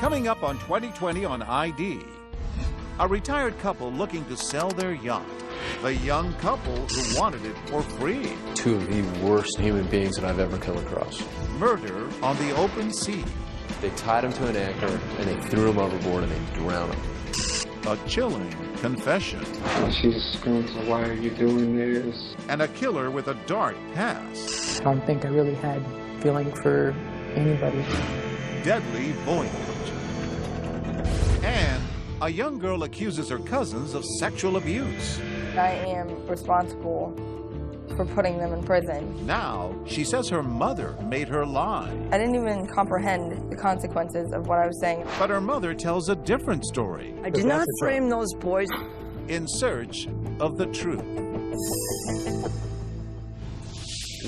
Coming up on 2020 on ID, a retired couple looking to sell their yacht. The young couple who wanted it for free. Two of the worst human beings that I've ever come across. Murder on the open sea. They tied him to an anchor and they threw him overboard and they drowned him. A chilling confession. She's screaming, so why are you doing this? And a killer with a dark past. I don't think I really had feeling for anybody. Deadly voyage. And a young girl accuses her cousins of sexual abuse. I am responsible for putting them in prison. Now, she says her mother made her lie. I didn't even comprehend the consequences of what I was saying. But her mother tells a different story. I did not frame those boys. In search of the truth.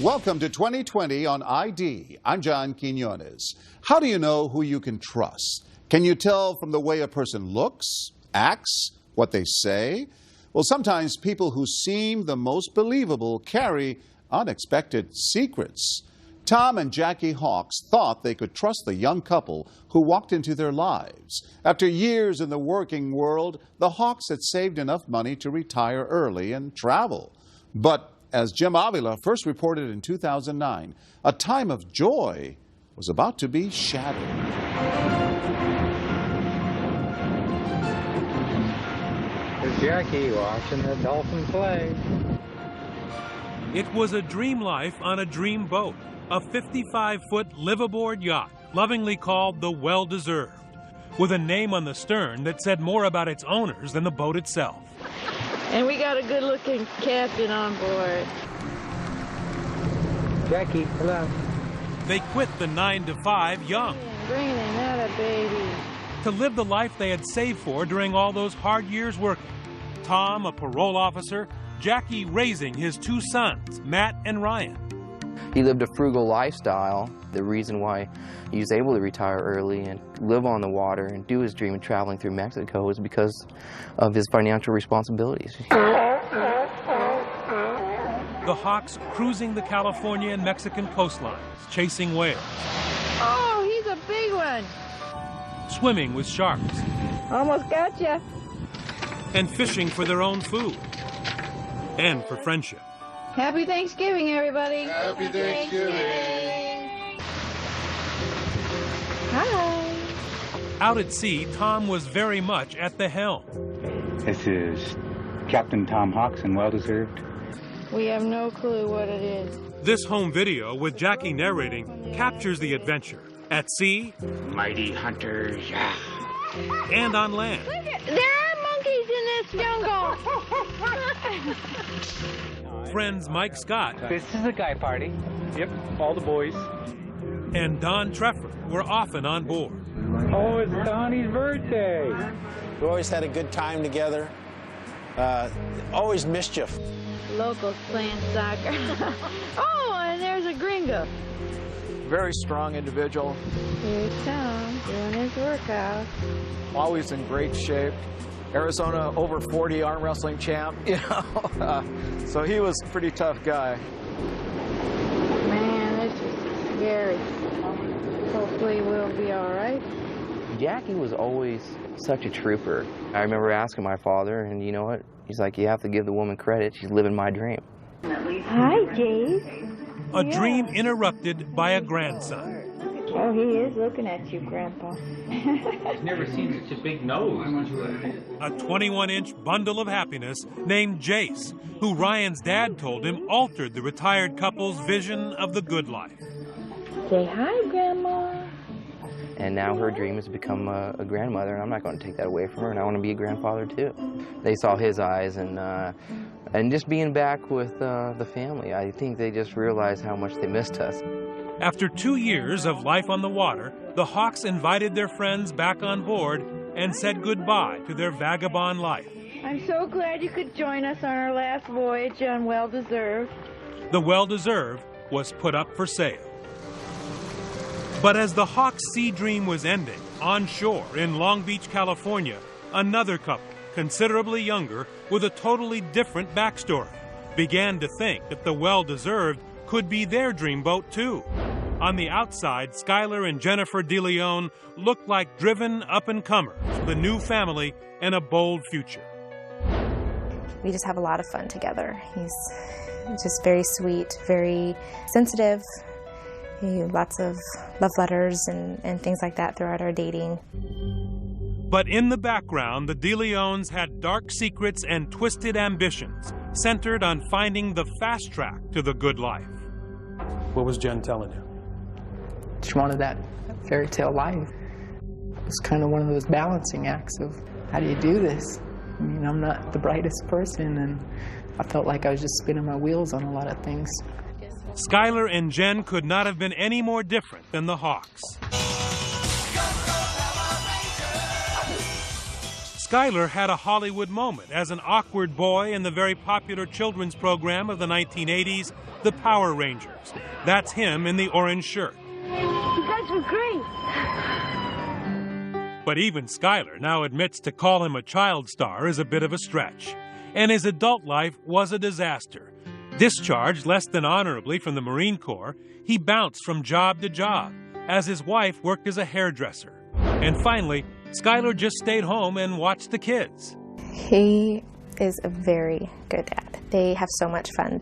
Welcome to 2020 on ID. I'm John Quinones. How do you know who you can trust? Can you tell from the way a person looks, acts, what they say? Well, sometimes people who seem the most believable carry unexpected secrets. Tom and Jackie Hawks thought they could trust the young couple who walked into their lives. After years in the working world, the Hawks had saved enough money to retire early and travel. But as Jim Avila first reported in 2009, a time of joy was about to be shattered. Jackie watching the dolphin play. It was a dream life on a dream boat, a 55-foot live-aboard yacht, lovingly called the Well-Deserved, with a name on the stern that said more about its owners than the boat itself. And we got a good-looking captain on board. Jackie, hello. They quit the 9-to-5 young. Bringing another baby. To live the life they had saved for during all those hard years working. Tom, a parole officer, Jackie raising his two sons, Matt and Ryan. He lived a frugal lifestyle. The reason why he was able to retire early and live on the water and do his dream of traveling through Mexico was because of his financial responsibilities. The Hawks cruising the California and Mexican coastlines, chasing whales. Oh, he's a big one. Swimming with sharks. Almost got ya. And fishing for their own food. And for friendship. Happy Thanksgiving, everybody. Happy Thanksgiving. Hi. Out at sea, Tom was very much at the helm. This is Captain Tom Hawks and Well-Deserved. We have no clue what it is. This home video, with Jackie narrating, captures the adventure. At sea, Mighty hunters. And on land. Look at, there are monkeys in this jungle. Friends Mike Scott. This is a guy party. Yep, all the boys. And Don Treffer were often on board. Oh, it's Donnie's birthday. We always had a good time together. Always mischief. Locals playing soccer. Oh, and there's a gringo. Very strong individual. Here's Tom doing his workout. Always in great shape. Arizona over 40 arm wrestling champ, you know. So he was a pretty tough guy. Man, this is scary. Hopefully we'll be all right. Jackie was always such a trooper. I remember asking my father, and you know what? He's like, you have to give the woman credit. She's living my dream. Hi, Jace. A dream interrupted by a grandson. Oh, he is looking at you, Grandpa. I've never seen such a big nose. A 21-inch bundle of happiness named Jace, who Ryan's dad told him altered the retired couple's vision of the good life. Say hi, Grandma. And now her dream has become a grandmother, and I'm not going to take that away from her, and I want to be a grandfather too. They saw his eyes, and just being back with the family, I think they just realized how much they missed us. After 2 years of life on the water, the Hawks invited their friends back on board and said goodbye to their vagabond life. I'm so glad you could join us on our last voyage on Well-Deserved. The Well-Deserved was put up for sale. But as the Hawks' sea dream was ending, on shore in Long Beach, California, another couple, considerably younger, with a totally different backstory, began to think that the Well-Deserved could be their dream boat too. On the outside, Skylar and Jennifer DeLeon look like driven up-and-comers, the new family, and a bold future. We just have a lot of fun together. He's just very sweet, very sensitive. Lots of love letters and things like that throughout our dating. But in the background, the DeLeons had dark secrets and twisted ambitions, centered on finding the fast track to the good life. What was Jen telling you? She wanted that fairy tale life. It was kind of one of those balancing acts of, how do you do this? I mean, I'm not the brightest person, and I felt like I was just spinning my wheels on a lot of things. Skylar and Jen could not have been any more different than the Hawks. Skylar had a Hollywood moment as an awkward boy in the very popular children's program of the 1980s, The Power Rangers. That's him in the orange shirt. You guys are great. But even Skylar now admits to call him a child star is a bit of a stretch. And his adult life was a disaster. Discharged less than honorably from the Marine Corps, he bounced from job to job as his wife worked as a hairdresser. And finally, Skylar just stayed home and watched the kids. He is a very good dad. They have so much fun.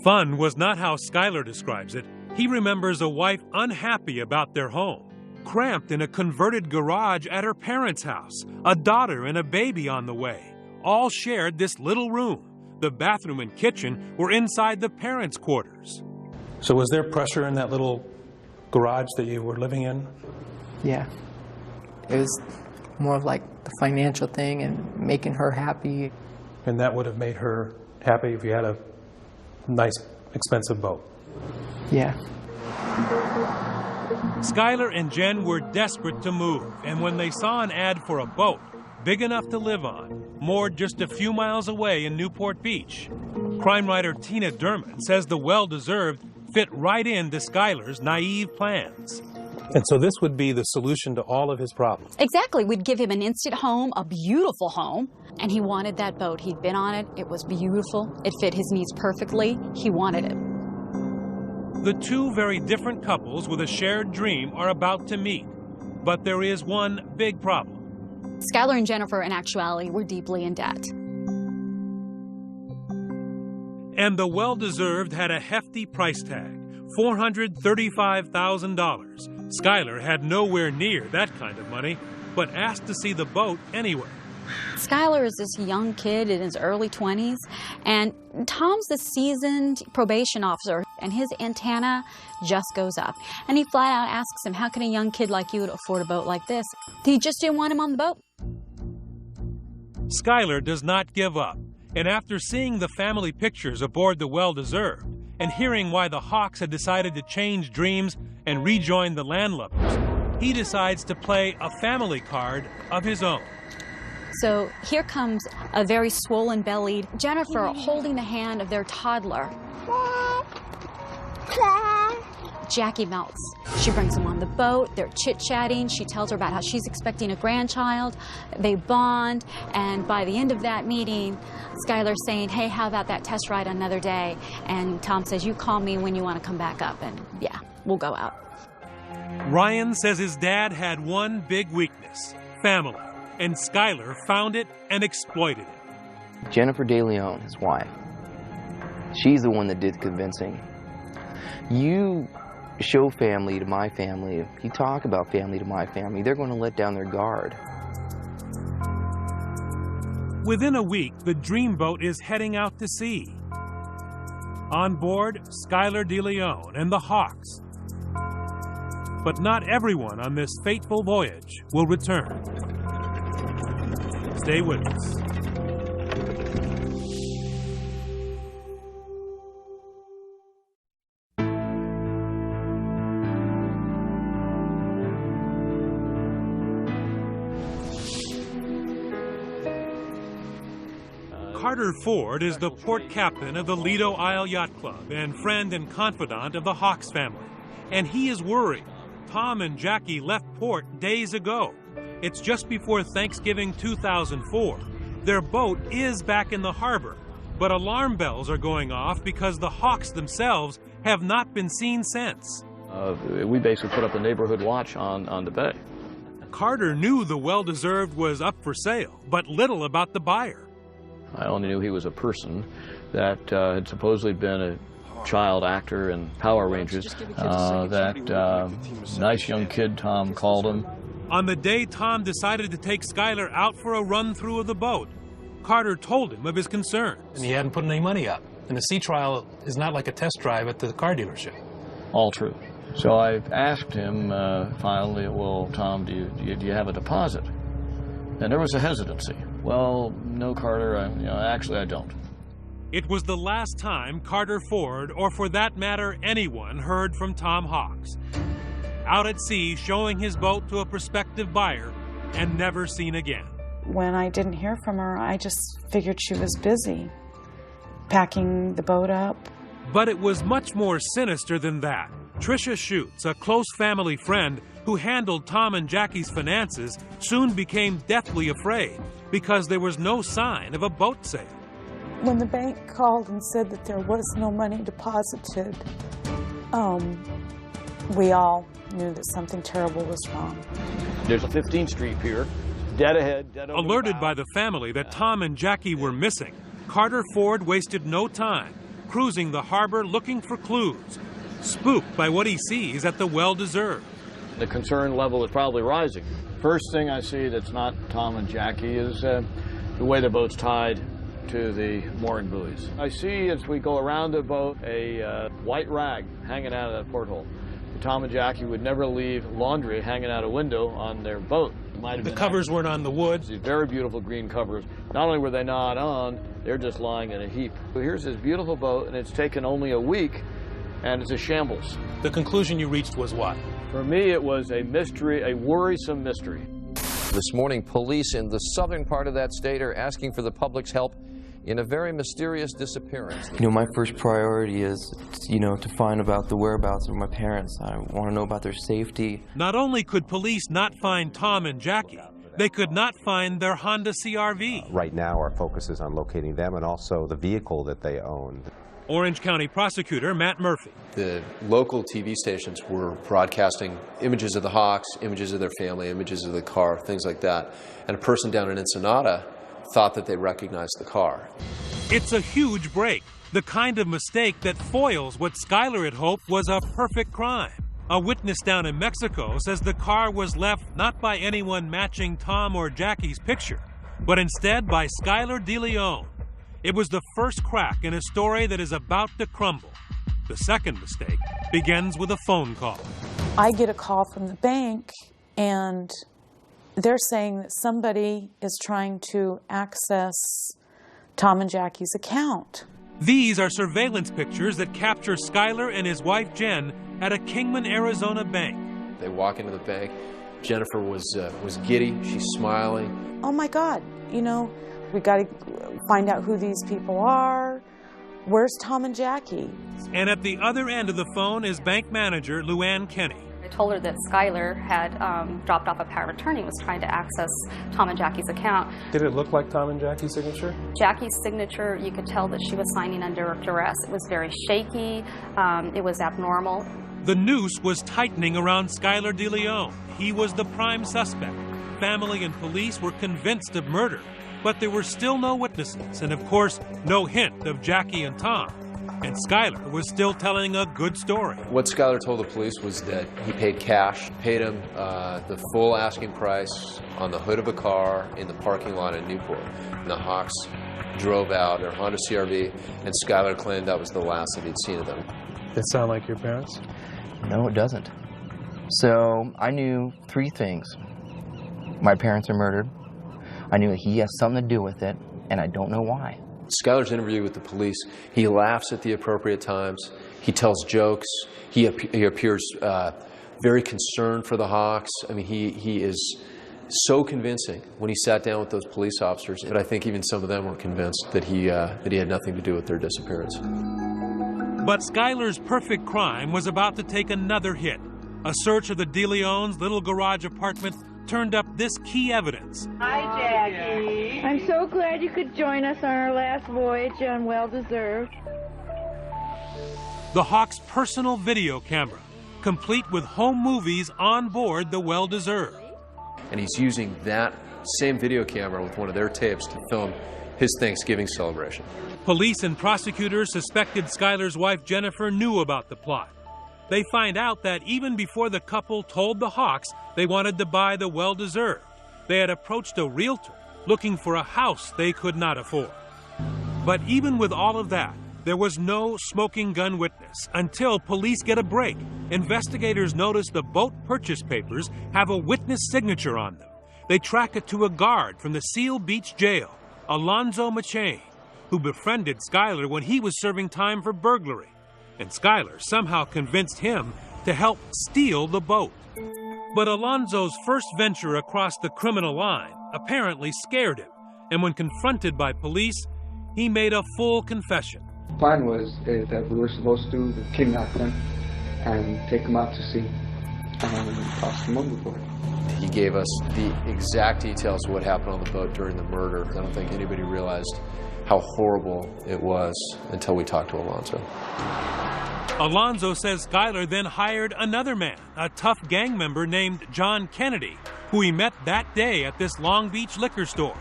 Fun was not how Skylar describes it. He remembers a wife unhappy about their home, cramped in a converted garage at her parents' house, a daughter and a baby on the way. All shared this little room. The bathroom and kitchen were inside the parents' quarters. So was there pressure in that little garage that you were living in? Yeah. It was more of like the financial thing and making her happy. And that would have made her happy if you had a nice, expensive boat. Yeah. Skylar and Jen were desperate to move, and when they saw an ad for a boat big enough to live on, moored just a few miles away in Newport Beach, crime writer Tina Derman says the well-deserved fit right into Skylar's naive plans. And so this would be the solution to all of his problems. Exactly. We'd give him an instant home, a beautiful home, and he wanted that boat. He'd been on it. It was beautiful. It fit his needs perfectly. He wanted it. The two very different couples with a shared dream are about to meet, but there is one big problem. Skylar and Jennifer, in actuality, were deeply in debt. And the well-deserved had a hefty price tag, $435,000. Skylar had nowhere near that kind of money, but asked to see the boat anyway. Skylar is this young kid in his early 20s, and Tom's the seasoned probation officer, and his antenna just goes up. And he flat out asks him, how can a young kid like you afford a boat like this? He just didn't want him on the boat. Skylar does not give up, and after seeing the family pictures aboard the well-deserved, and hearing why the Hawks had decided to change dreams and rejoin the landlubbers, he decides to play a family card of his own. So here comes a very swollen-bellied Jennifer holding the hand of their toddler. Jackie melts. She brings him on the boat. They're chit-chatting. She tells her about how she's expecting a grandchild. They bond, and by the end of that meeting, Skylar's saying, hey, how about that test ride another day? And Tom says, you call me when you want to come back up, and yeah, we'll go out. Ryan says his dad had one big weakness, family, and Skylar found it and exploited it. Jennifer DeLeon, his wife, she's the one that did the convincing. You show family to my family, if you talk about family to my family, they're going to let down their guard. Within a week, the dreamboat is heading out to sea. On board, Skylar DeLeon and the Hawks. But not everyone on this fateful voyage will return. Stay with us. Carter Ford is the port captain of the Lido Isle Yacht Club and friend and confidant of the Hawks family. And he is worried. Tom and Jackie left port days ago. It's just before Thanksgiving 2004. Their boat is back in the harbor, but alarm bells are going off because the Hawks themselves have not been seen since. We basically put up a neighborhood watch on the bay. Carter knew the well-deserved was up for sale, but little about the buyer. I only knew he was a person that had supposedly been a child actor in Power Rangers. Nice young kid, Tom called him. On the day Tom decided to take Skylar out for a run-through of the boat, Carter told him of his concerns. And he hadn't put any money up. And the sea trial is not like a test drive at the car dealership. All true. So I asked him finally, well, Tom, do you have a deposit? And there was a hesitancy. Well, no, Carter, actually I don't. It was the last time Carter Ford, or for that matter anyone, heard from Tom Hawks. Out at sea, showing his boat to a prospective buyer, and never seen again. When I didn't hear from her, I just figured she was busy, packing the boat up. But it was much more sinister than that. Tricia Schutz, a close family friend who handled Tom and Jackie's finances, soon became deathly afraid because there was no sign of a boat sale. When the bank called and said that there was no money deposited, we all knew that something terrible was wrong. There's a 15th Street pier, dead ahead, dead over. Alerted by the family that Tom and Jackie were missing, Carter Ford wasted no time cruising the harbor looking for clues, spooked by what he sees at the well-deserved. The concern level is probably rising. First thing I see that's not Tom and Jackie is the way the boat's tied to the mooring buoys. I see as we go around the boat a white rag hanging out of that porthole. Tom and Jackie would never leave laundry hanging out a window on their boat. The covers weren't on the wood. These very beautiful green covers. Not only were they not on, they're just lying in a heap. So here's this beautiful boat, and it's taken only a week, and it's a shambles. The conclusion you reached was what? For me, it was a mystery, a worrisome mystery. This morning, police in the southern part of that state are asking for the public's help in a very mysterious disappearance. My first priority is, to find about the whereabouts of my parents. I want to know about their safety. Not only could police not find Tom and Jackie, they could not find their Honda CR-V. Right now, our focus is on locating them and also the vehicle that they owned. Orange County prosecutor Matt Murphy. The local TV stations were broadcasting images of the Hawks, images of their family, images of the car, things like that. And a person down in Ensenada thought that they recognized the car. It's a huge break, the kind of mistake that foils what Skylar had hoped was a perfect crime. A witness down in Mexico says the car was left not by anyone matching Tom or Jackie's picture, but instead by Skylar DeLeon. It was the first crack in a story that is about to crumble. The second mistake begins with a phone call. I get a call from the bank, and they're saying that somebody is trying to access Tom and Jackie's account. These are surveillance pictures that capture Skylar and his wife Jen at a Kingman, Arizona bank. They walk into the bank. Jennifer was giddy. She's smiling. Oh my God, we got to find out who these people are. Where's Tom and Jackie? And at the other end of the phone is bank manager Luann Kenny. I told her that Skylar had dropped off a power of attorney and was trying to access Tom and Jackie's account. Did it look like Tom and Jackie's signature? Jackie's signature, you could tell that she was signing under duress. It was very shaky. It was abnormal. The noose was tightening around Skylar DeLeon. He was the prime suspect. Family and police were convinced of murder, but there were still no witnesses, and of course, no hint of Jackie and Tom. And Skylar was still telling a good story. What Skylar told the police was that he paid cash, paid him the full asking price on the hood of a car in the parking lot in Newport. And the Hawks drove out their Honda CR-V, and Skylar claimed that was the last that he'd seen of them. Does it sound like your parents? No, it doesn't. So I knew three things. My parents are murdered. I knew he has something to do with it, and I don't know why. Skylar's interview with the police, he laughs at the appropriate times. He tells jokes. He appears very concerned for the Hawks. I mean, he is so convincing when he sat down with those police officers. But I think even some of them were convinced that he had nothing to do with their disappearance. But Skylar's perfect crime was about to take another hit. A search of the DeLeon's little garage apartment turned up this key evidence. Hi, Jackie. I'm so glad you could join us on our last voyage on Well Deserved. The Hawks' personal video camera, complete with home movies on board the Well-Deserved. And he's using that same video camera with one of their tapes to film his Thanksgiving celebration. Police and prosecutors suspected Schuyler's wife Jennifer knew about the plot. They find out that even before the couple told the Hawks they wanted to buy the Well-Deserved, they had approached a realtor looking for a house they could not afford. But even with all of that, there was no smoking gun witness until police get a break. Investigators notice the boat purchase papers have a witness signature on them. They track it to a guard from the Seal Beach jail, Alonzo McChain, who befriended Schuyler when he was serving time for burglary. And Schuyler somehow convinced him to help steal the boat. But Alonzo's first venture across the criminal line apparently scared him, and when confronted by police, he made a full confession. The plan was that we were supposed to kidnap them and take them out to sea and toss them overboard. He gave us the exact details of what happened on the boat during the murder. I don't think anybody realized how horrible it was until we talked to Alonzo. Alonzo says Schuyler then hired another man, a tough gang member named John Kennedy, who he met that day at this Long Beach liquor store.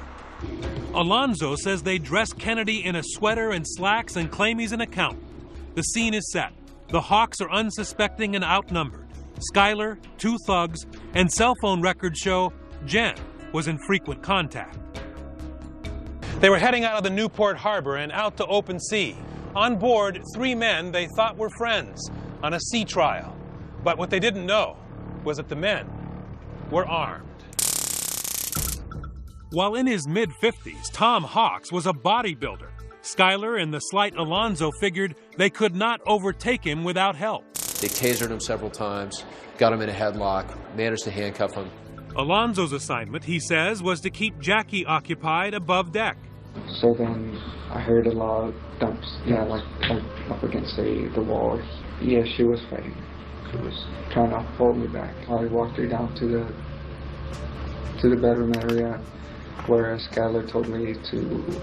Alonzo says they dressed Kennedy in a sweater and slacks and claim he's an accountant. The scene is set. The Hawks are unsuspecting and outnumbered. Schuyler, two thugs, and cell phone records show Jen was in frequent contact. They were heading out of the Newport Harbor and out to open sea. On board, 3 men they thought were friends on a sea trial. But what they didn't know was that the men were armed. While in his mid-50s, Tom Hawks was a bodybuilder. Schuyler and the slight Alonzo figured they could not overtake him without help. They tasered him several times, got him in a headlock, managed to handcuff him. Alonzo's assignment, he says, was to keep Jackie occupied above deck. So then I heard a lot of thumps, like up against the wall. Yeah, she was fighting. She was trying to hold me back. I walked her down to the bedroom area where Schuyler told me to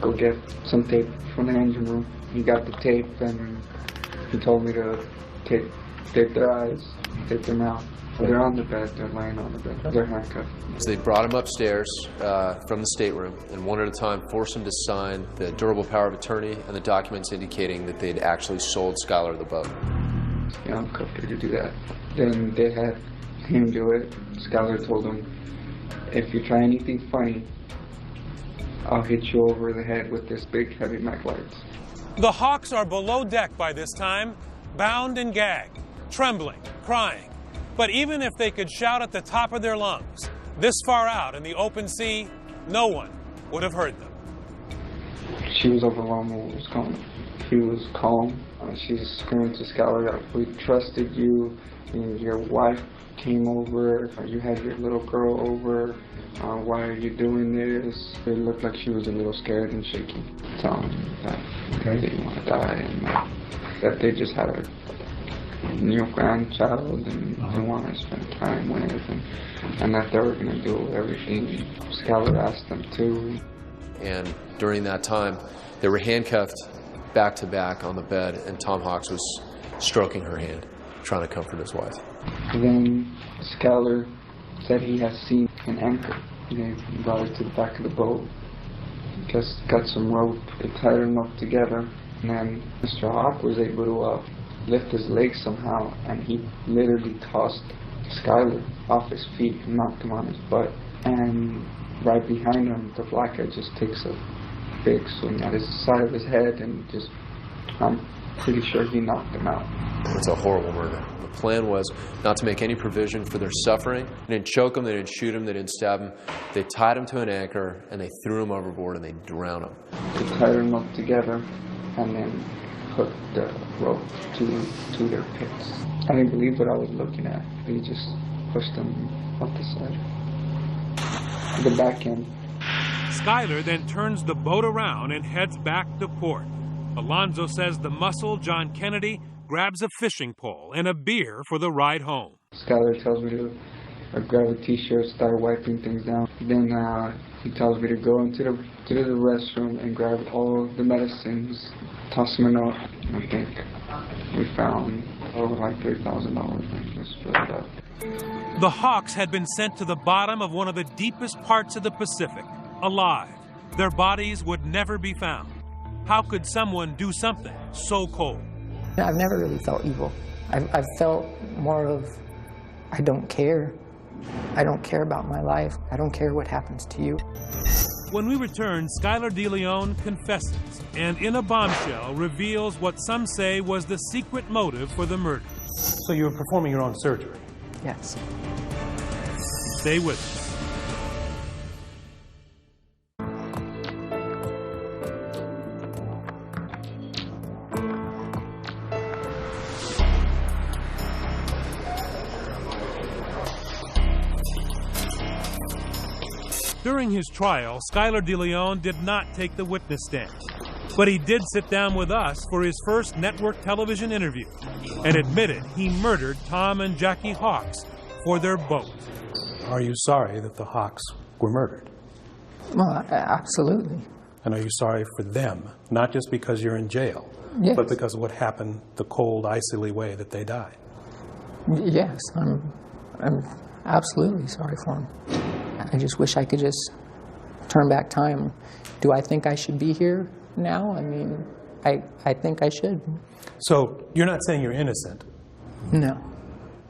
go get some tape from the engine room. He got the tape and he told me to tape their eyes, tape their mouth. They're on the bed, they're laying on the bed, they're handcuffed. So they brought him upstairs from the stateroom and one at a time forced him to sign the durable power of attorney and the documents indicating that they'd actually sold Schuyler the boat. Yeah, I'm comfortable to do that. Then they had him do it. Schuyler told him, if you try anything funny, I'll hit you over the head with this big heavy mag lights. The Hawks are below deck by this time, bound and gagged, trembling, crying. But even if they could shout at the top of their lungs, this far out in the open sea, no one would have heard them. She was overwhelmed with what was coming. He was calm. She's screaming to Schuyler, we trusted you, and your wife came over, you had your little girl over, why are you doing this? It looked like she was a little scared and shaky. Telling him that they didn't want to die and that they just had a new grandchild and they want to spend time with and that they were going to do everything Schuyler asked them to. And during that time, they were handcuffed back to back on the bed and Tom Hawks was stroking her hand, trying to comfort his wife. And then Schuyler said he has seen an anchor. They brought it to the back of the boat. Just got some rope, they tied him up together, and then Mr. Hawk was able to lift his legs somehow, and he literally tossed Schuyler off his feet and knocked him on his butt. And right behind him, the black guy just takes a big swing at his side of his head and just, I'm pretty sure he knocked him out. It's a horrible murder. The plan was not to make any provision for their suffering. They didn't choke him, they didn't shoot him, they didn't stab him. They tied him to an anchor and they threw him overboard and they drowned him. They tied him up together and then put the rope to their pits. I didn't believe what I was looking at. They just pushed them up the side. The back end. Schuyler then turns the boat around and heads back to port. Alonzo says the muscle, John Kennedy, grabs a fishing pole and a beer for the ride home. Schuyler tells me to I grabbed a t-shirt, started wiping things down. Then he tells me to go into the restroom and grab all the medicines, toss them in a, I think we found over like $3,000. Just split it up. The Hawks had been sent to the bottom of one of the deepest parts of the Pacific, alive. Their bodies would never be found. How could someone do something so cold? I've never really felt evil. I've felt more of, I don't care. I don't care about my life. I don't care what happens to you. When we return, Skylar DeLeon confesses and in a bombshell reveals what some say was the secret motive for the murder. So you were performing your own surgery? Yes. Stay with us. During his trial, Skylar DeLeon did not take the witness stand, but he did sit down with us for his first network television interview and admitted he murdered Tom and Jackie Hawks for their boat. Are you sorry that the Hawks were murdered? Well, absolutely. And are you sorry for them, not just because you're in jail, yes, but because of what happened, the cold, icy way that they died? Yes, I'm absolutely sorry for them. I just wish I could just turn back time. Do I think I should be here now? I mean, I think I should. So you're not saying you're innocent? No.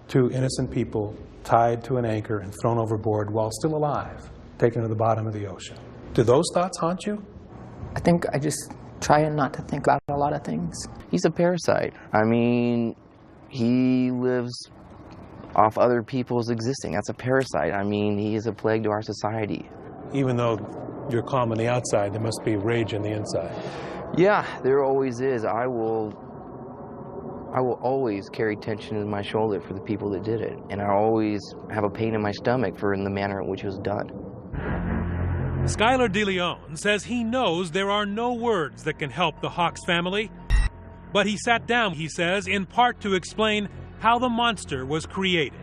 Two innocent people tied to an anchor and thrown overboard while still alive, taken to the bottom of the ocean. Do those thoughts haunt you? I think I just try not to think about a lot of things. He's a parasite. I mean, he lives off other people's existing. That's a parasite. I mean, he is a plague to our society. Even though you're calm on the outside, there must be rage on the inside. Yeah, there always is. I will always carry tension in my shoulder for the people that did it. And I always have a pain in my stomach for in the manner in which it was done. Skylar DeLeon says he knows there are no words that can help the Hawks family. But he sat down, he says, in part to explain how the monster was created.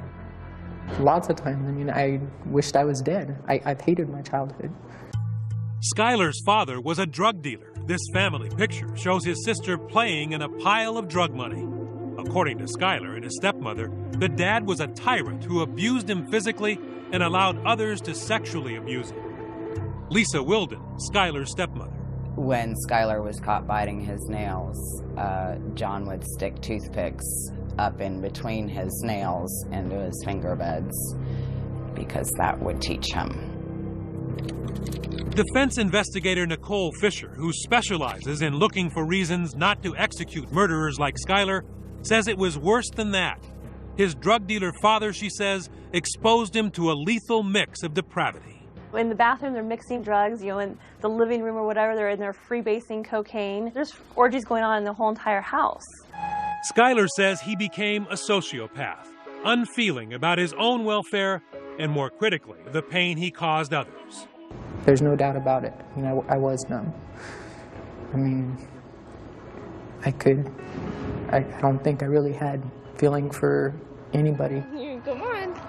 Lots of times, I mean, I wished I was dead. I've hated my childhood. Skylar's father was a drug dealer. This family picture shows his sister playing in a pile of drug money. According to Skylar and his stepmother, the dad was a tyrant who abused him physically and allowed others to sexually abuse him. Lisa Wilden, Skylar's stepmother. When Skylar was caught biting his nails, John would stick toothpicks up in between his nails into his finger beds because that would teach him. Defense investigator Nicole Fisher, who specializes in looking for reasons not to execute murderers like Skylar, says it was worse than that. His drug dealer father, she says, exposed him to a lethal mix of depravity. In the bathroom, they're mixing drugs, you know, in the living room or whatever, they're in there freebasing cocaine. There's orgies going on in the whole entire house. Skylar says he became a sociopath, unfeeling about his own welfare and, more critically, the pain he caused others. There's no doubt about it. I mean, I was numb. I mean, I don't think I really had feeling for anybody. Come on.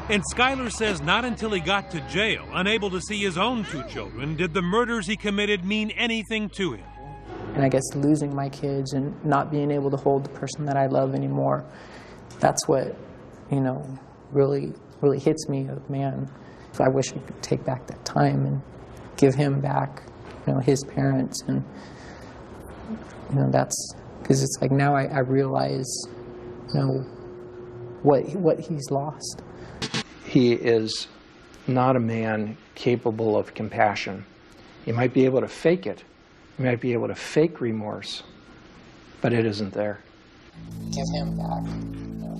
And Skylar says not until he got to jail, unable to see his own two children, did the murders he committed mean anything to him. And I guess losing my kids and not being able to hold the person that I love anymore, that's what, you know, really hits me. Man, I wish I could take back that time and give him back, you know, his parents. And, you know, that's, because it's like now I realize, you know, what he's lost. He is not a man capable of compassion. He might be able to fake it. He might be able to fake remorse, but it isn't there. Give him back.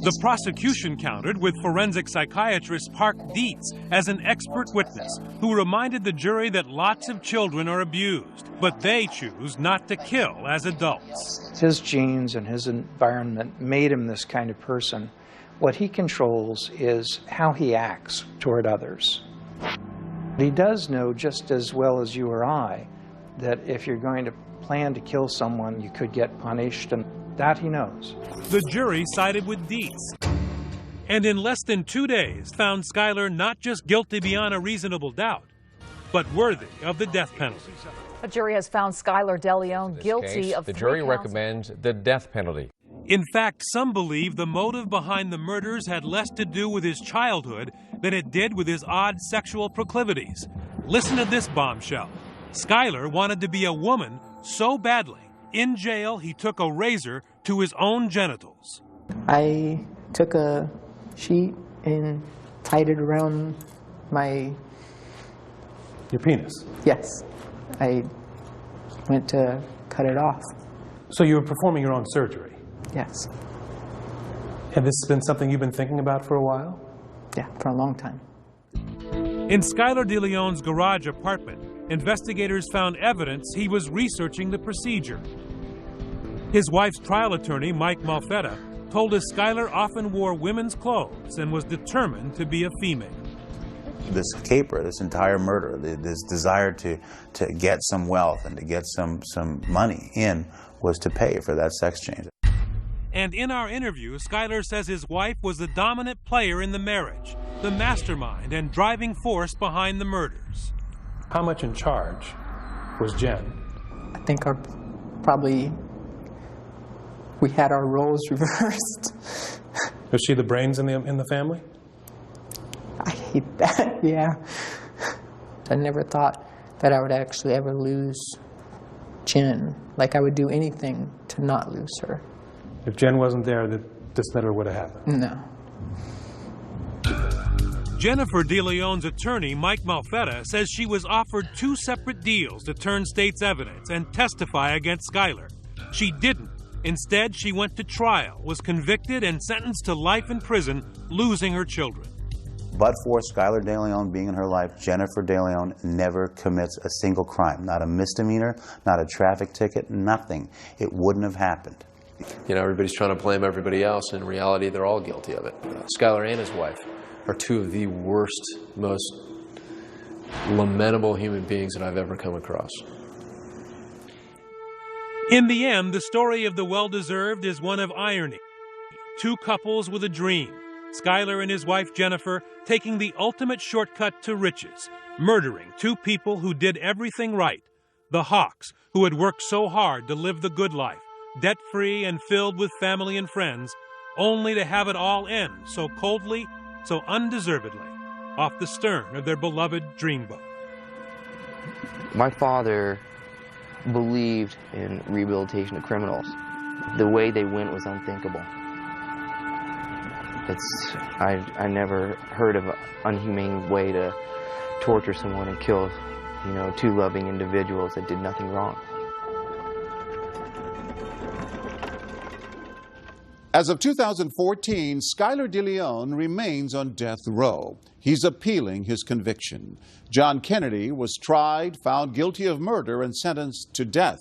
The prosecution countered with forensic psychiatrist Park Dietz as an expert witness who reminded the jury that lots of children are abused, but they choose not to kill as adults. His genes and his environment made him this kind of person. What he controls is how he acts toward others. He does know just as well as you or I that if you're going to plan to kill someone, you could get punished, and that he knows. The jury sided with Dietz. And in less than 2 days, found Skylar not just guilty beyond a reasonable doubt, but worthy of the death penalty. A jury has found Skylar DeLeon guilty of the jury recommends the death penalty. In fact, some believe the motive behind the murders had less to do with his childhood than it did with his odd sexual proclivities. Listen to this bombshell. Skylar wanted to be a woman so badly, in jail he took a razor to his own genitals. I took a sheet and tied it around your penis? Yes. I went to cut it off. So you were performing your own surgery? Yes. And this has been something you've been thinking about for a while? Yeah, for a long time. In Skylar DeLeon's garage apartment, investigators found evidence he was researching the procedure. His wife's trial attorney, Mike Malfetta, told us Skylar often wore women's clothes and was determined to be a female. This caper, this entire murder, this desire to get some wealth and to get some money in was to pay for that sex change. And in our interview, Skylar says his wife was the dominant player in the marriage, the mastermind and driving force behind the murders. How much in charge was Jen? I think we had our roles reversed. Was she the brains in the family? I hate that, yeah. I never thought that I would actually ever lose Jen. Like I would do anything to not lose her. If Jen wasn't there, this never would have happened. No. Jennifer DeLeon's attorney, Mike Malfetta, says she was offered 2 separate deals to turn state's evidence and testify against Skylar. She didn't. Instead, she went to trial, was convicted and sentenced to life in prison, losing her children. But for Skylar DeLeon being in her life, Jennifer DeLeon never commits a single crime. Not a misdemeanor, not a traffic ticket, nothing. It wouldn't have happened. You know, everybody's trying to blame everybody else. In reality, they're all guilty of it. Skylar and his wife are 2 of the worst, most lamentable human beings that I've ever come across. In the end, the story of the well-deserved is one of irony. 2 couples with a dream. Skylar and his wife Jennifer taking the ultimate shortcut to riches, murdering 2 people who did everything right. The Hawks, who had worked so hard to live the good life, debt-free and filled with family and friends, only to have it all end so coldly, so undeservedly, off the stern of their beloved dreamboat. My father believed in rehabilitation of criminals. The way they went was unthinkable. I never heard of an unhumane way to torture someone and kill, 2 loving individuals that did nothing wrong. As of 2014, Skylar DeLeon remains on death row. He's appealing his conviction. John Kennedy was tried, found guilty of murder, and sentenced to death.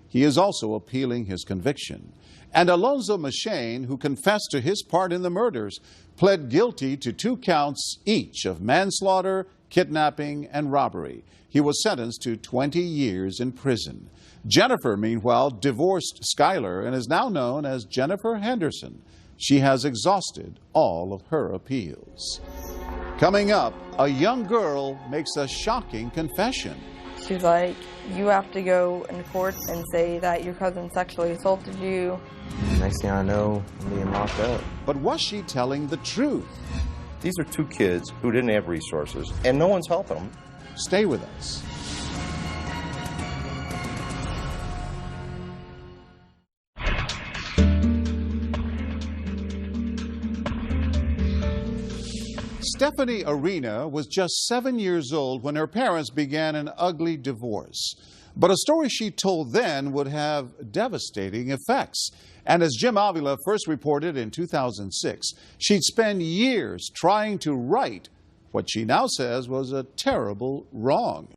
He is also appealing his conviction. And Alonzo Machane, who confessed to his part in the murders, pled guilty to 2 counts each of manslaughter, kidnapping, and robbery. He was sentenced to 20 years in prison. Jennifer, meanwhile, divorced Skylar and is now known as Jennifer Henderson. She has exhausted all of her appeals. Coming up, a young girl makes a shocking confession. She's like, you have to go in court and say that your cousin sexually assaulted you. Next thing I know, I'm being locked up. But was she telling the truth? These are 2 kids who didn't have resources, and no one's helping them. Stay with us. Stephanie Arena was just 7 years old when her parents began an ugly divorce. But a story she told then would have devastating effects. And as Jim Avila first reported in 2006, she'd spend years trying to right what she now says was a terrible wrong.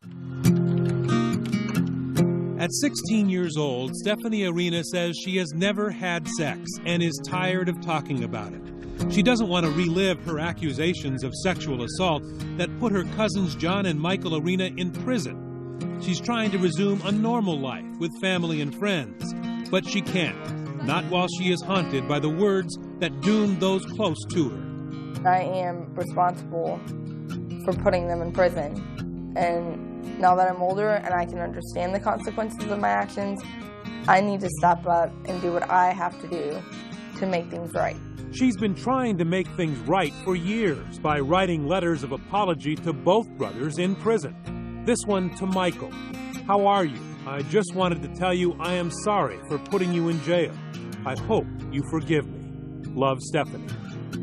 At 16 years old, Stephanie Arena says she has never had sex and is tired of talking about it. She doesn't want to relive her accusations of sexual assault that put her cousins John and Michael Arena in prison. She's trying to resume a normal life with family and friends, but she can't, not while she is haunted by the words that doomed those close to her. I am responsible for putting them in prison. And now that I'm older and I can understand the consequences of my actions, I need to step up and do what I have to do to make things right. She's been trying to make things right for years by writing letters of apology to both brothers in prison. This one to Michael. How are you? I just wanted to tell you I am sorry for putting you in jail. I hope you forgive me. Love, Stephanie.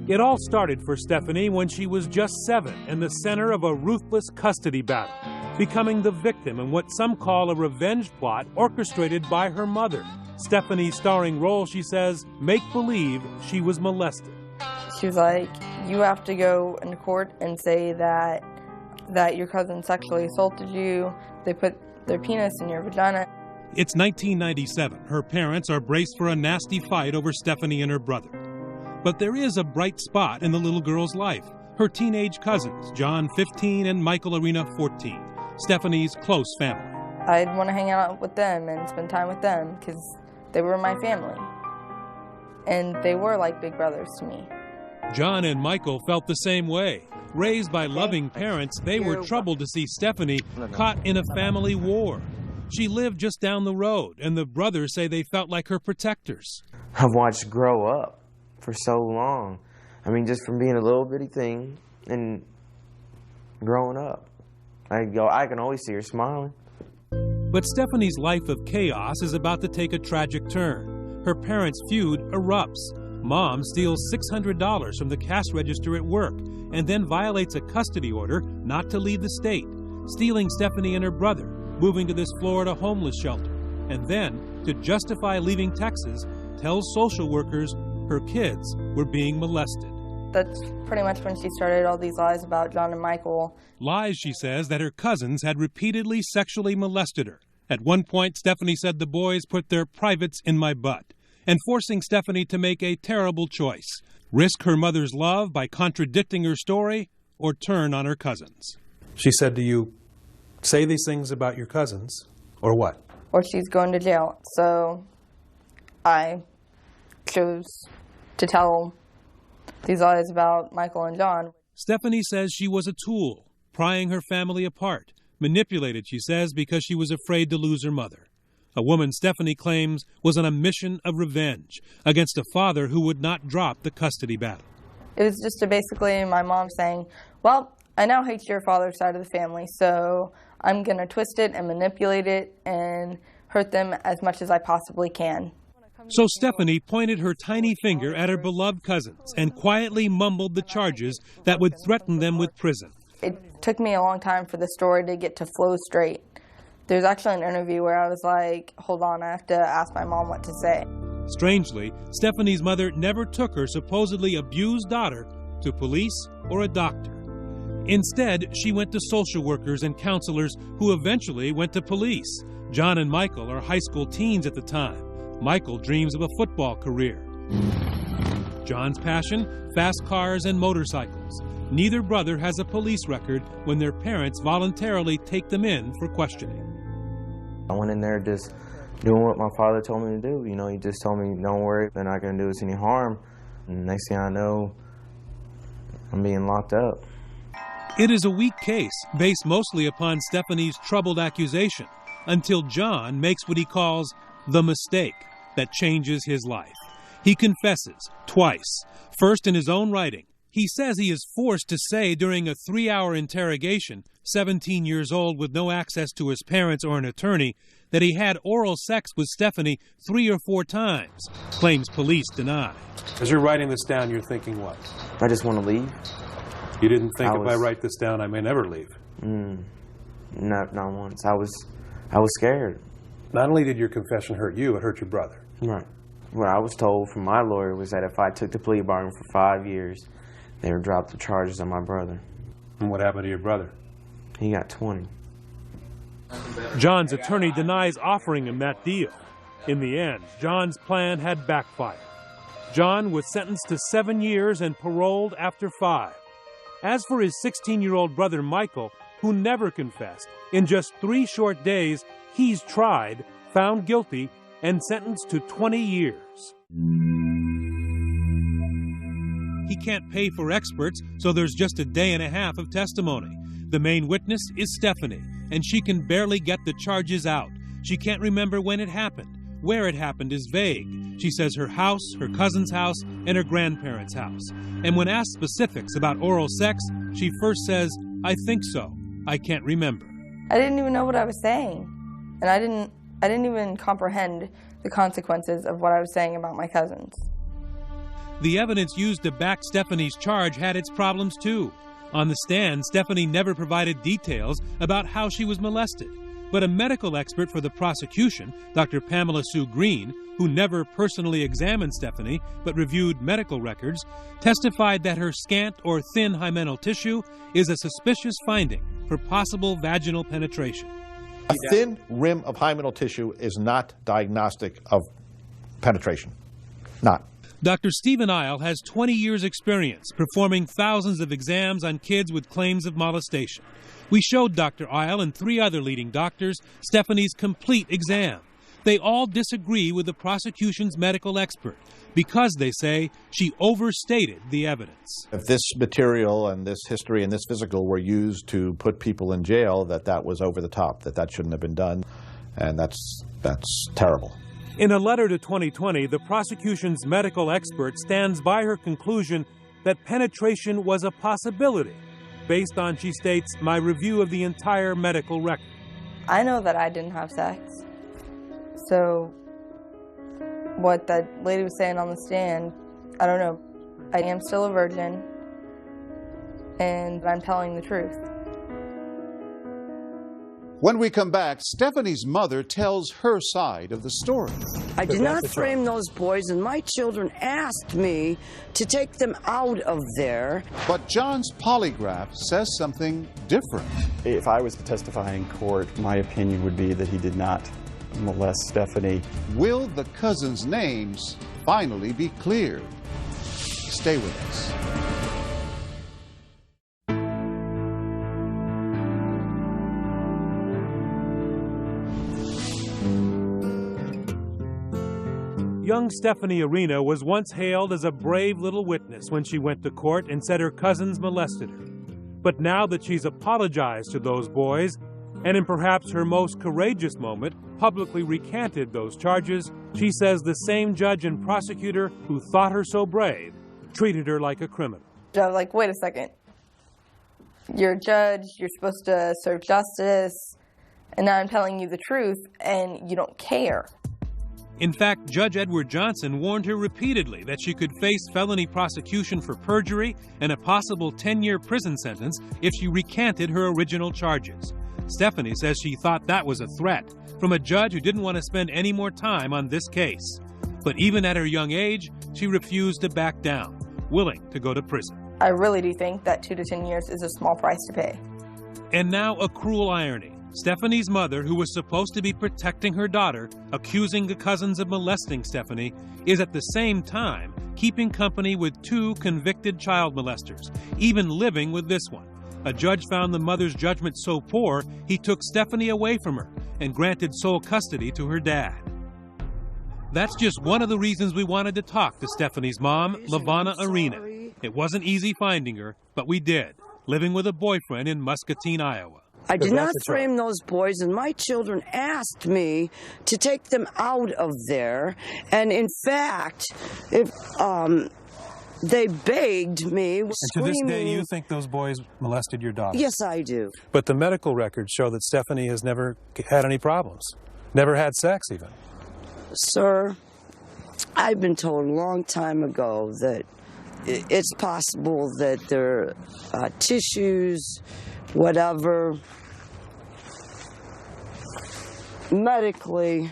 It all started for Stephanie when she was just 7 in the center of a ruthless custody battle, becoming the victim in what some call a revenge plot orchestrated by her mother. Stephanie's starring role, she says, make believe she was molested. She was like, you have to go into court and say that your cousin sexually assaulted you. They put their penis in your vagina. It's 1997. Her parents are braced for a nasty fight over Stephanie and her brother. But there is a bright spot in the little girl's life. Her teenage cousins, John 15 and Michael Arena 14, Stephanie's close family. I'd want to hang out with them and spend time with them because they were my family. And they were like big brothers to me. John and Michael felt the same way. Raised by loving parents, they were troubled to see Stephanie caught in a family war. She lived just down the road, and the brothers say they felt like her protectors. I've watched grow up for so long. I mean, just from being a little bitty thing and growing up. I can always see her smiling. But Stephanie's life of chaos is about to take a tragic turn. Her parents' feud erupts. Mom steals $600 from the cash register at work and then violates a custody order not to leave the state, stealing Stephanie and her brother, moving to this Florida homeless shelter, and then, to justify leaving Texas, tells social workers her kids were being molested. That's pretty much when she started all these lies about John and Michael. Lies, she says, that her cousins had repeatedly sexually molested her. At one point, Stephanie said the boys put their privates in my butt, and forcing Stephanie to make a terrible choice: risk her mother's love by contradicting her story or turn on her cousins. She said to you, say these things about your cousins, or what? Or she's going to jail. So I chose to tell these lies about Michael and John. Stephanie says she was a tool, prying her family apart, manipulated, she says, because she was afraid to lose her mother. A woman Stephanie claims was on a mission of revenge against a father who would not drop the custody battle. It was just basically my mom saying, well, I now hate your father's side of the family, so I'm going to twist it and manipulate it and hurt them as much as I possibly can. So Stephanie pointed her tiny finger at her beloved cousins and quietly mumbled the charges that would threaten them with prison. It took me a long time for the story to get to flow straight. There's actually an interview where I was like, hold on, I have to ask my mom what to say. Strangely, Stephanie's mother never took her supposedly abused daughter to police or a doctor. Instead, she went to social workers and counselors who eventually went to police. John and Michael are high school teens at the time. Michael dreams of a football career. John's passion, fast cars and motorcycles. Neither brother has a police record when their parents voluntarily take them in for questioning. I went in there just doing what my father told me to do. You know, he just told me, don't worry, they're not going to do us any harm. And next thing I know, I'm being locked up. It is a weak case, based mostly upon Stephanie's troubled accusation, until John makes what he calls the mistake that changes his life. He confesses twice, first in his own writing. He says he is forced to say during a 3-hour interrogation, 17 years old with no access to his parents or an attorney, that he had oral sex with Stephanie 3 or 4 times. Claims police deny. As you're writing this down, you're thinking what? I just want to leave. You didn't think if I write this down, I may never leave? Not once. I was scared. Not only did your confession hurt you, it hurt your brother. Right. What I was told from my lawyer was that if I took the plea bargain for 5 years, they would drop the charges on my brother. And what happened to your brother? He got 20. John's attorney denies offering him that deal. In the end, John's plan had backfired. John was sentenced to 7 years and paroled after 5. As for his 16-year-old brother Michael, who never confessed, in just 3 short days, he's tried, found guilty, and sentenced to 20 years. He can't pay for experts, so there's just a day and a half of testimony. The main witness is Stephanie, and she can barely get the charges out. She can't remember when it happened. Where it happened is vague. She says her house, her cousin's house, and her grandparents' house. And when asked specifics about oral sex, she first says, "I think so. I can't remember." I didn't even know what I was saying. And I didn't even comprehend the consequences of what I was saying about my cousins. The evidence used to back Stephanie's charge had its problems too. On the stand, Stephanie never provided details about how she was molested. But a medical expert for the prosecution, Dr. Pamela Sue Green, who never personally examined Stephanie but reviewed medical records, testified that her scant or thin hymenal tissue is a suspicious finding for possible vaginal penetration. A thin rim of hymenal tissue is not diagnostic of penetration. Not. Dr. Stephen Isle has 20 years' experience performing thousands of exams on kids with claims of molestation. We showed Dr. Isle and 3 other leading doctors Stephanie's complete exam. They all disagree with the prosecution's medical expert because, they say, she overstated the evidence. If this material and this history and this physical were used to put people in jail, that was over the top, that shouldn't have been done, and that's terrible. In a letter to 2020, the prosecution's medical expert stands by her conclusion that penetration was a possibility, based on, she states, my review of the entire medical record. I know that I didn't have sex. So what that lady was saying on the stand, I don't know. I am still a virgin, and I'm telling the truth. When we come back, Stephanie's mother tells her side of the story. I did not frame those boys, and my children asked me to take them out of there. But John's polygraph says something different. If I was to testify in court, my opinion would be that he did not molest Stephanie. Will the cousins' names finally be cleared? Stay with us. Young Stephanie Arena was once hailed as a brave little witness when she went to court and said her cousins molested her. But now that she's apologized to those boys, and in perhaps her most courageous moment, publicly recanted those charges, she says the same judge and prosecutor who thought her so brave treated her like a criminal. I was like, wait a second. You're a judge, you're supposed to serve justice, and now I'm telling you the truth, and you don't care. In fact, Judge Edward Johnson warned her repeatedly that she could face felony prosecution for perjury and a possible 10-year prison sentence if she recanted her original charges. Stephanie says she thought that was a threat from a judge who didn't want to spend any more time on this case. But even at her young age, she refused to back down, willing to go to prison. I really do think that 2 to 10 years is a small price to pay. And now a cruel irony. Stephanie's mother, who was supposed to be protecting her daughter, accusing the cousins of molesting Stephanie, is at the same time keeping company with 2 convicted child molesters, even living with this one. A judge found the mother's judgment so poor, he took Stephanie away from her and granted sole custody to her dad. That's just one of the reasons we wanted to talk to Stephanie's mom, LaVonna Arena. It wasn't easy finding her, but we did, living with a boyfriend in Muscatine, Iowa. I did not frame those boys, and my children asked me to take them out of there. And in fact, if they begged me, and to this day, you think those boys molested your daughter? Yes, I do. But the medical records show that Stephanie has never had any problems, never had sex even. Sir, I've been told a long time ago that it's possible that their tissues, whatever, medically,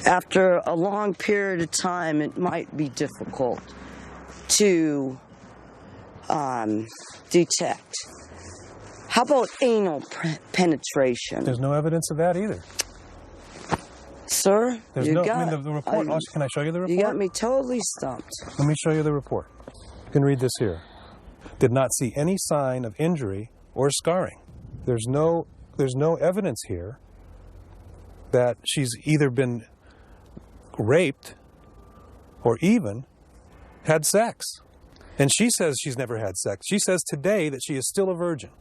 after a long period of time, it might be difficult to detect. How about anal penetration? There's no evidence of that either. Sir, There's no, I mean, the report. Can I show you the report? You got me totally stumped. Let me show you the report. You can read this here. Did not see any sign of injury or scarring. There's no evidence here that she's either been raped or even had sex. And she says she's never had sex. She says today that she is still a virgin.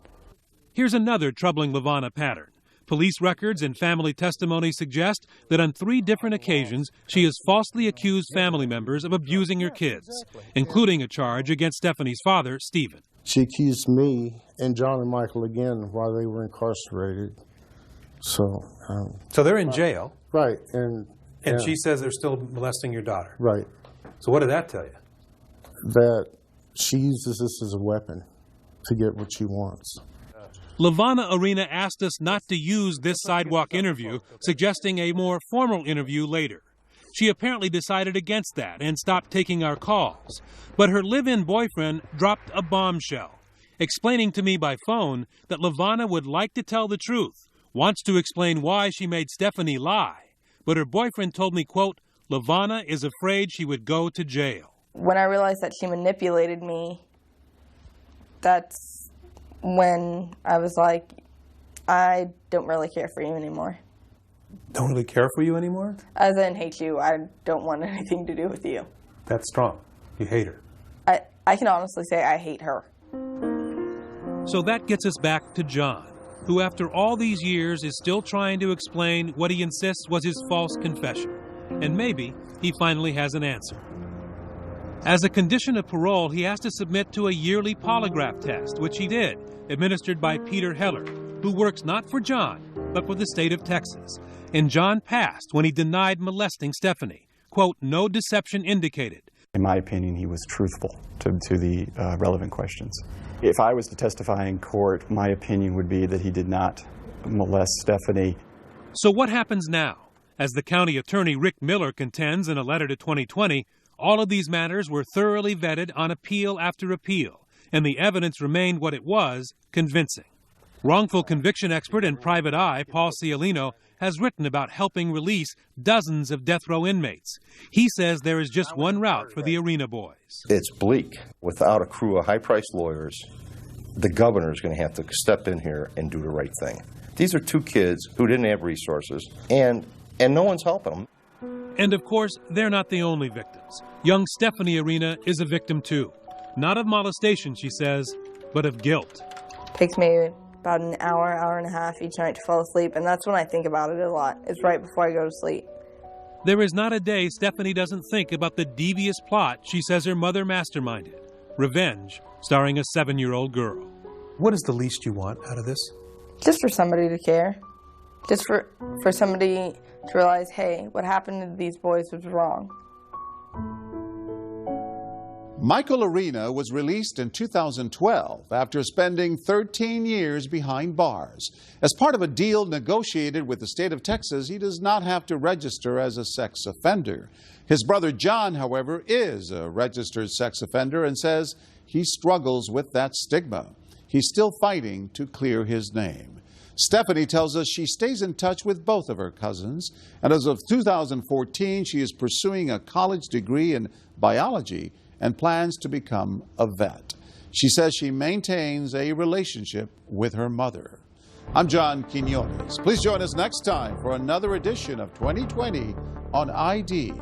Here's another troubling LaVonna pattern. Police records and family testimony suggest that on 3 different occasions she has falsely accused family members of abusing her kids, including a charge against Stephanie's father, Stephen. She accused me and John and Michael again while they were incarcerated. So they're in jail. Right. And she says they're still molesting your daughter. Right. So what did that tell you? That she uses this as a weapon to get what she wants. LaVonna Arena asked us not to use this sidewalk interview, suggesting a more formal interview later. She apparently decided against that and stopped taking our calls. But her live-in boyfriend dropped a bombshell, explaining to me by phone that LaVonna would like to tell the truth, wants to explain why she made Stephanie lie. But her boyfriend told me, quote, LaVonna is afraid she would go to jail. When I realized that she manipulated me, that's when I was like, I don't really care for you anymore. Don't really care for you anymore? As in hate you, I don't want anything to do with you. That's strong. You hate her. I can honestly say I hate her. So that gets us back to John, who after all these years is still trying to explain what he insists was his false confession. And maybe he finally has an answer. As a condition of parole, he has to submit to a yearly polygraph test, which he did, administered by Peter Heller, who works not for John, but for the state of Texas. And John passed when he denied molesting Stephanie. Quote, no deception indicated. In my opinion, he was truthful to the relevant questions. If I was to testify in court, my opinion would be that he did not molest Stephanie. So what happens now? As the county attorney Rick Miller contends in a letter to 2020, all of these matters were thoroughly vetted on appeal after appeal, and the evidence remained what it was, convincing. Wrongful conviction expert and private eye Paul Cialino has written about helping release dozens of death row inmates. He says there is just one route for the Arena boys. It's bleak. Without a crew of high-priced lawyers, the governor is going to have to step in here and do the right thing. These are 2 kids who didn't have resources, and no one's helping them. And of course, they're not the only victims. Young Stephanie Arena is a victim too. Not of molestation, she says, but of guilt. Takes me about an hour, hour and a half each night to fall asleep, and that's when I think about it a lot. It's right before I go to sleep. There is not a day Stephanie doesn't think about the devious plot she says her mother masterminded. Revenge, starring a 7-year-old girl. What is the least you want out of this? Just for somebody to care. Just for somebody to realize, hey, what happened to these boys was wrong. Michael Arena was released in 2012 after spending 13 years behind bars. As part of a deal negotiated with the state of Texas, he does not have to register as a sex offender. His brother John, however, is a registered sex offender and says he struggles with that stigma. He's still fighting to clear his name. Stephanie tells us she stays in touch with both of her cousins, and as of 2014, she is pursuing a college degree in biology and plans to become a vet. She says she maintains a relationship with her mother. I'm John Quinones. Please join us next time for another edition of 2020 on ID.